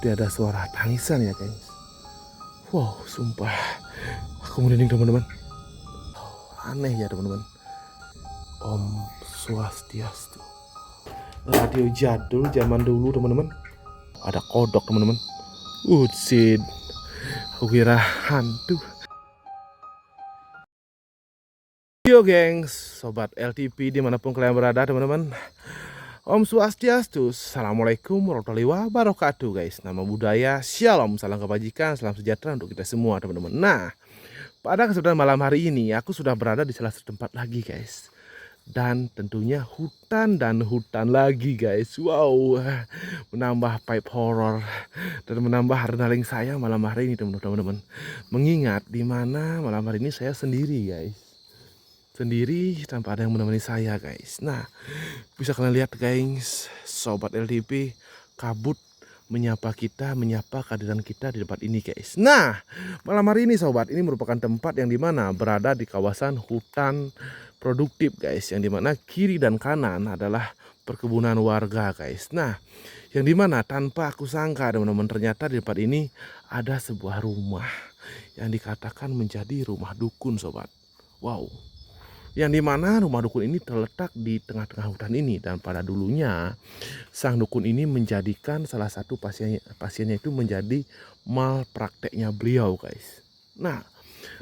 Seperti ada suara tangisan ya guys. Wow, sumpah aku merinding teman-teman. Aneh ya teman-teman. Om Swastiastu. Radio jadul zaman dulu teman-teman. Ada kodok teman-teman. Utsid. Aku kira hantu. Yo gengs, sobat LTP dimanapun kalian berada teman-teman. Om Swastiastu, Assalamualaikum warahmatullahi wabarakatuh guys. Nama budaya, Shalom, salam kebajikan, salam sejahtera untuk kita semua teman-teman. Nah, pada kesempatan malam hari ini aku sudah berada di salah satu tempat lagi guys. Dan tentunya hutan dan hutan lagi guys. Wow, menambah vibe horror dan menambah adrenalin saya malam hari ini teman-teman. Mengingat dimana malam hari ini saya sendiri guys. Sendiri tanpa ada yang menemani saya guys. Nah, bisa kalian lihat guys, sobat LTP kabut menyapa kita, menyapa kehadiran kita di tempat ini guys. Nah, malam hari ini sobat, ini merupakan tempat yang dimana berada di kawasan hutan produktif guys, yang dimana kiri dan kanan adalah perkebunan warga guys. Nah, yang dimana tanpa aku sangka teman-teman, ternyata di tempat ini ada sebuah rumah yang dikatakan menjadi rumah dukun sobat. Wow, yang dimana rumah dukun ini terletak di tengah-tengah hutan ini. Dan pada dulunya sang dukun ini menjadikan salah satu pasiennya itu menjadi malprakteknya beliau guys. Nah,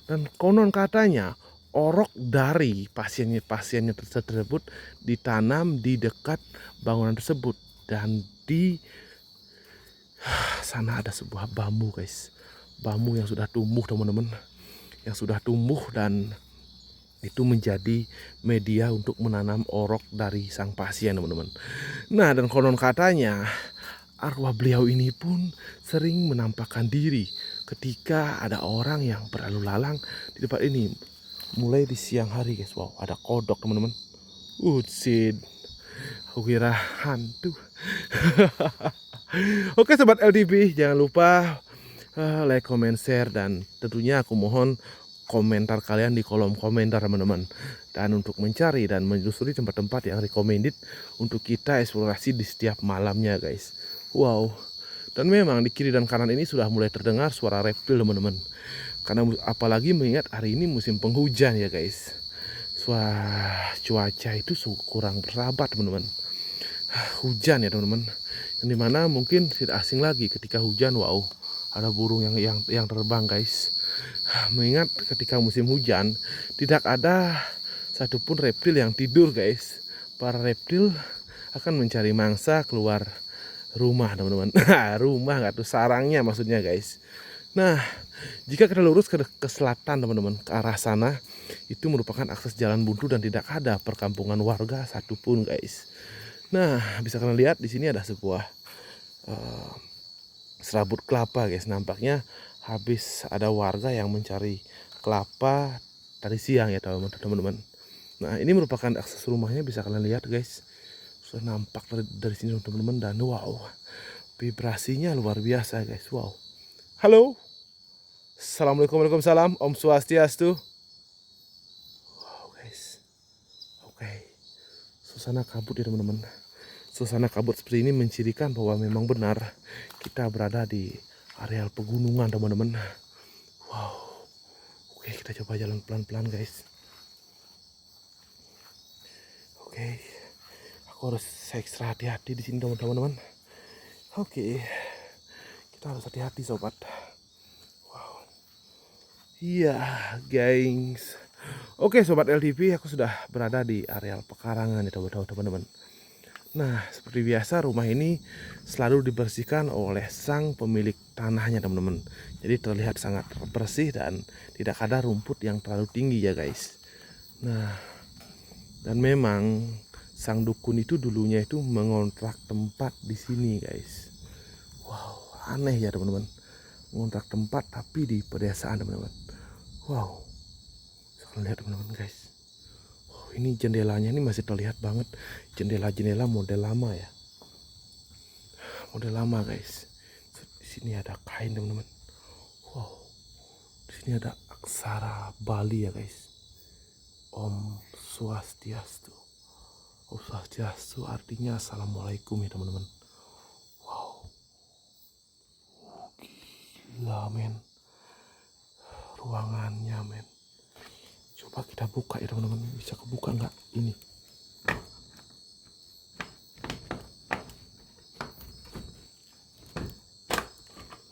dan konon katanya orok dari pasiennya tersebut ditanam di dekat bangunan tersebut. Dan di sana ada sebuah bambu guys, bambu yang sudah tumbuh teman-teman, yang sudah tumbuh dan itu menjadi media untuk menanam orok dari sang pasien teman-teman. Nah, dan konon katanya arwah beliau ini pun sering menampakkan diri ketika ada orang yang berlalu lalang di tempat ini mulai di siang hari guys. Wow, ada kodok teman-teman. Utsid, aku kira hantu. Oke sobat LTP, jangan lupa like, comment, share, dan tentunya aku mohon komentar kalian di kolom komentar teman-teman. Dan untuk mencari dan menelusuri tempat-tempat yang recommended untuk kita eksplorasi di setiap malamnya guys. Wow, dan memang di kiri dan kanan ini sudah mulai terdengar suara reptil teman-teman. Karena apalagi mengingat hari ini musim penghujan ya guys. Wah, cuaca itu kurang bersahabat teman-teman. Hujan ya teman-teman, yang dimana mungkin tidak asing lagi ketika hujan. Wow, ada burung yang terbang guys. Mengingat ketika musim hujan tidak ada satupun reptil yang tidur guys. Para reptil akan mencari mangsa keluar rumah teman-teman. Rumah nggak tuh, sarangnya maksudnya guys. Nah, jika kita lurus ke selatan teman-teman, ke arah sana itu merupakan akses jalan buntu dan tidak ada perkampungan warga satupun guys. Nah, bisa kalian lihat di sini ada sebuah serabut kelapa guys. Nampaknya habis ada warga yang mencari kelapa tadi siang ya teman-teman. Nah, ini merupakan akses rumahnya, bisa kalian lihat guys. Sudah nampak dari sini teman-teman, dan wow, vibrasinya luar biasa guys. Wow. Halo. Assalamualaikum, waalaikumsalam, Om Swastiastu. Wow guys. Oke. Suasana kabut ya teman-teman. Suasana kabut seperti ini mencirikan bahwa memang benar kita berada di areal pegunungan teman-teman. Wow. Oke, kita coba jalan pelan-pelan guys. Oke, aku harus ekstra hati-hati di sini teman-teman. Oke, kita harus hati-hati sobat. Wow. Iya gengs. Oke sobat LTP, aku sudah berada di areal pekarangan ya teman-teman. Nah, seperti biasa rumah ini selalu dibersihkan oleh sang pemilik tanahnya teman-teman. Jadi terlihat sangat bersih dan tidak ada rumput yang terlalu tinggi ya guys. Nah, dan memang sang dukun itu dulunya itu mengontrak tempat di sini guys. Wow, aneh ya teman-teman. Mengontrak tempat tapi di pedesaan teman-teman. Wow, bisa lihat teman-teman guys. Ini jendelanya ini masih terlihat banget, jendela-jendela model lama ya, model lama guys. Di sini ada kain teman-teman. Wow, di sini ada aksara Bali ya guys. Om Swastiastu. Om Swastiastu artinya assalamualaikum ya teman-teman. Wow, gila men, ruangannya men. Coba kita buka ya teman-teman, bisa kebuka nggak ini?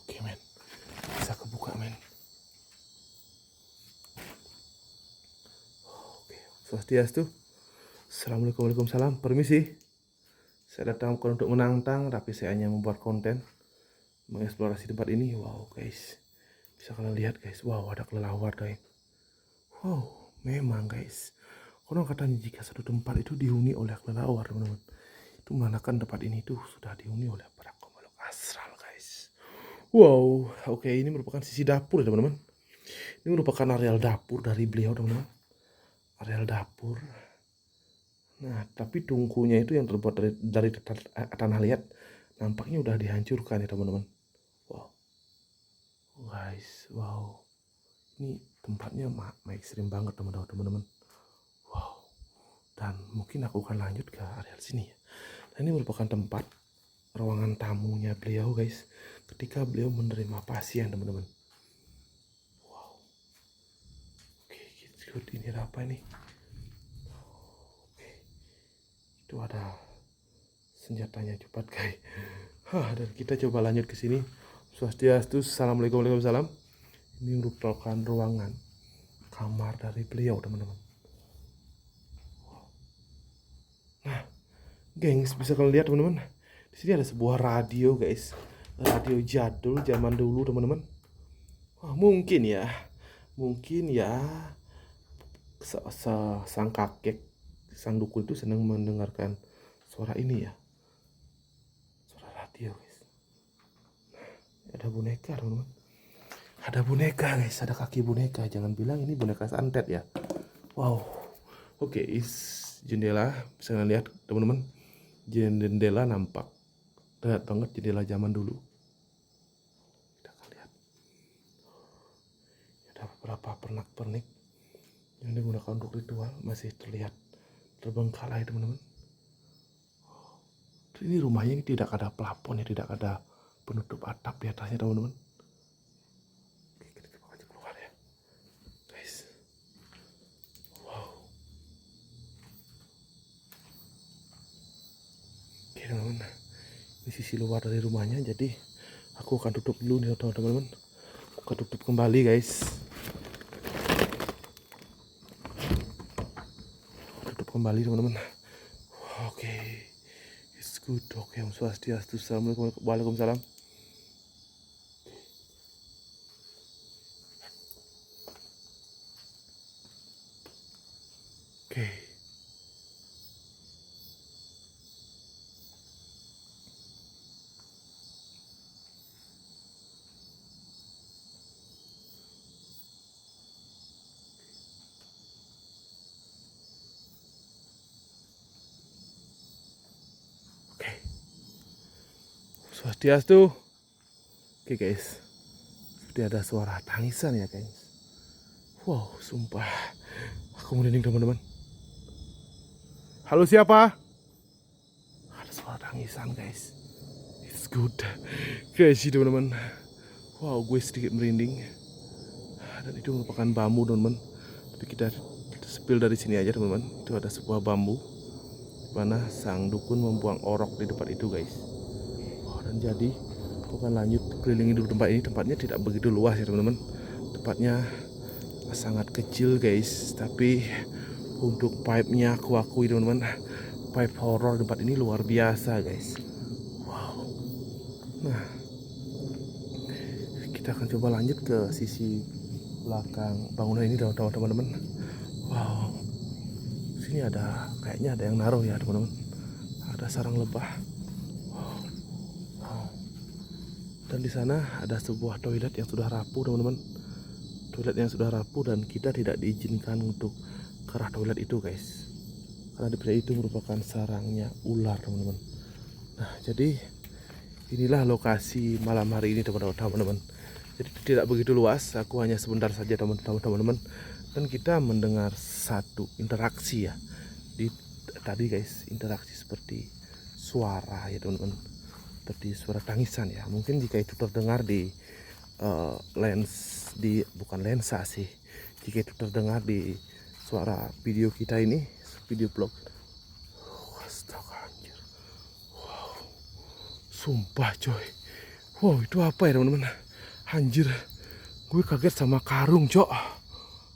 Oke men, bisa kebuka men. Oke, Swastiastu. Assalamualaikum, waalaikumsalam, permisi. Saya datang bukan untuk menantang, tapi saya hanya membuat konten, mengeksplorasi tempat ini. Wow guys, bisa kalian lihat guys, wow ada kelelawar guys. Wow, memang guys, konon katanya jika satu tempat itu dihuni oleh kelelawar teman-teman, itu menandakan tempat ini tuh sudah dihuni oleh para makhluk astral guys. Wow, oke, ini merupakan sisi dapur ya teman-teman. Ini merupakan areal dapur dari beliau teman-teman, areal dapur. Nah, tapi tungkunya itu yang terbuat dari tanah liat nampaknya udah dihancurkan ya teman-teman. Wow, guys, wow, ini tempatnya ekstrim banget teman-teman. Wow, dan mungkin aku akan lanjut ke area sini ya. Nah, ini merupakan tempat ruangan tamunya beliau guys, ketika beliau menerima pasien teman-teman. Wow, oke, good. Ini ada apa ini? Itu ada senjatanya, cepat guys. Dan kita coba lanjut ke sini. Swastiastu, assalamualaikum, waalaikumsalam. Ini merupakan ruangan kamar dari beliau teman-teman. Nah, gengs, bisa kalian lihat teman-teman. Di sini ada sebuah radio guys, radio jadul zaman dulu teman-teman. Mungkin ya sang kakek, sang dukun itu senang mendengarkan suara ini ya, suara radio guys. Ada boneka teman-teman, ada boneka guys, ada kaki boneka. Jangan bilang ini boneka santet ya. Wow, oke, jendela bisa kalian lihat teman-teman. Jendela nampak terlihat banget, jendela zaman dulu. Kita akan lihat ada beberapa pernak-pernik yang digunakan untuk ritual, masih terlihat terbengkalai teman-teman. Ini rumahnya ini tidak ada plafon ya, tidak ada penutup atap di atasnya teman-teman. Oke, kita coba keluar ya guys. Wow, oke teman-teman, ini sisi luar dari rumahnya. Jadi aku akan tutup dulu nih teman-teman. Aku akan tutup kembali guys. Tutup kembali teman-teman. Oke, it's good. Oke, Om Swastiastu, assalamualaikum, waalaikumsalam. Oke. Swastiastu. Oke guys, seperti ada suara tangisan ya guys. Wow, sumpah aku merinding teman-teman. Halo, siapa? Ada suara tangisan guys. It's good guys teman-teman. Wow, gue sedikit merinding. Dan itu merupakan bambu teman-teman. Tapi kita spill dari sini aja teman-teman. Itu ada sebuah bambu mana sang dukun membuang orok di tempat itu guys. Dan jadi aku akan lanjut kelilingi dulu tempat ini. Tempatnya tidak begitu luas ya teman-teman, tempatnya sangat kecil guys, tapi untuk pipe-nya aku akui teman-teman, pipe horror tempat ini luar biasa guys. Wow. Nah, kita akan coba lanjut ke sisi belakang bangunan ini teman-teman. Wow, sini ada, kayaknya ada yang naruh ya teman-teman, ada sarang lebah. Dan di sana ada sebuah toilet yang sudah rapuh teman-teman. Toilet yang sudah rapuh dan kita tidak diizinkan untuk ke arah toilet itu guys, karena di toilet itu merupakan sarangnya ular teman-teman. Nah, jadi inilah lokasi malam hari ini teman-teman. Jadi tidak begitu luas, aku hanya sebentar saja teman-teman. Dan kita mendengar satu interaksi ya tadi guys, interaksi seperti suara ya teman-teman, seperti suara tangisan ya. Mungkin jika itu terdengar di lens di bukan lensa sih, jika itu terdengar di suara video kita ini, video vlog. Astaga anjir, sumpah coy, wow itu apa ya teman-teman, anjir gue kaget sama karung cok,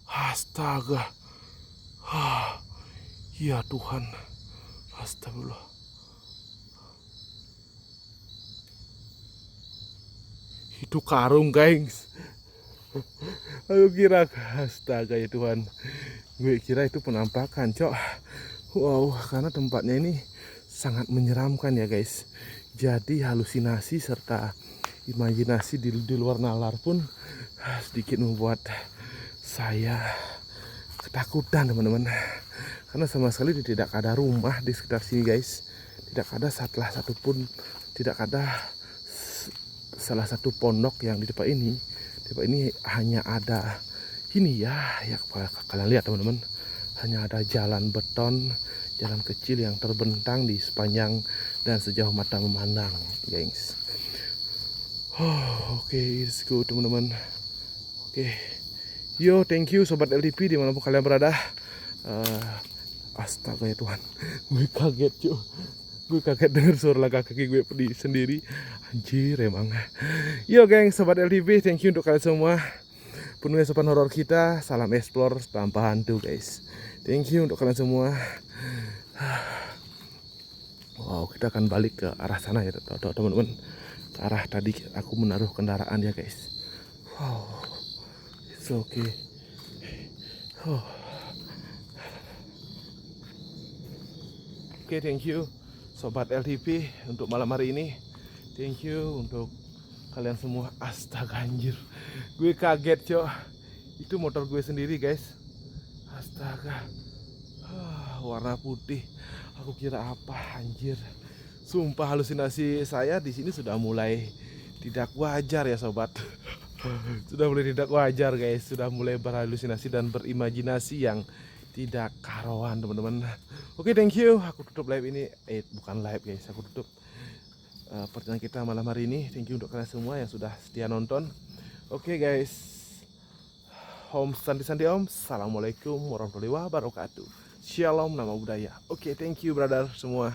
astaga, ya Tuhan, astagfirullah. Itu karung guys. Aku kira, astaga ya Tuhan, gue kira itu penampakan cok. Wow, karena tempatnya ini sangat menyeramkan ya guys. Jadi halusinasi serta imajinasi di luar nalar pun sedikit membuat saya ketakutan teman-teman. Karena sama sekali tidak ada rumah di sekitar sini guys. Tidak ada satupun, tidak ada salah satu pondok yang di depan ini. Di depan ini hanya ada ini ya kalian lihat teman-teman, hanya ada jalan beton, jalan kecil yang terbentang di sepanjang dan sejauh mata memandang guys. Oke, let's go teman-teman. Oke, yo thank you sobat LTP dimanapun kalian berada. Astaga ya Tuhan, gue kaget cuy. Gue kaget denger suara langkah kaki gue pedih sendiri. Anjir emang. Yo geng, sobat LTP, thank you untuk kalian semua. Penuhnya sopan horor kita. Salam explore tanpa hantu guys. Thank you untuk kalian semua. Wow, kita akan balik ke arah sana ya teman-teman. Ke arah tadi aku menaruh kendaraan ya guys. Wow, it's okay. Oke, thank you sobat LTP untuk malam hari ini. Thank you untuk kalian semua. Astaga anjir, gue kaget cok. Itu motor gue sendiri guys. Astaga, warna putih. Aku kira apa anjir. Sumpah halusinasi saya di sini sudah mulai tidak wajar ya sobat. Sudah mulai tidak wajar guys. Sudah mulai berhalusinasi dan berimajinasi yang tidak karuan teman-teman. Oke, thank you. Aku tutup live ini. Bukan live guys, aku tutup perjalanan kita malam hari ini. Thank you untuk kalian semua yang sudah setia nonton. Oke guys, Om Santi Om. Assalamualaikum warahmatullahi wabarakatuh. Shalom nama budaya. Oke, thank you brother semua.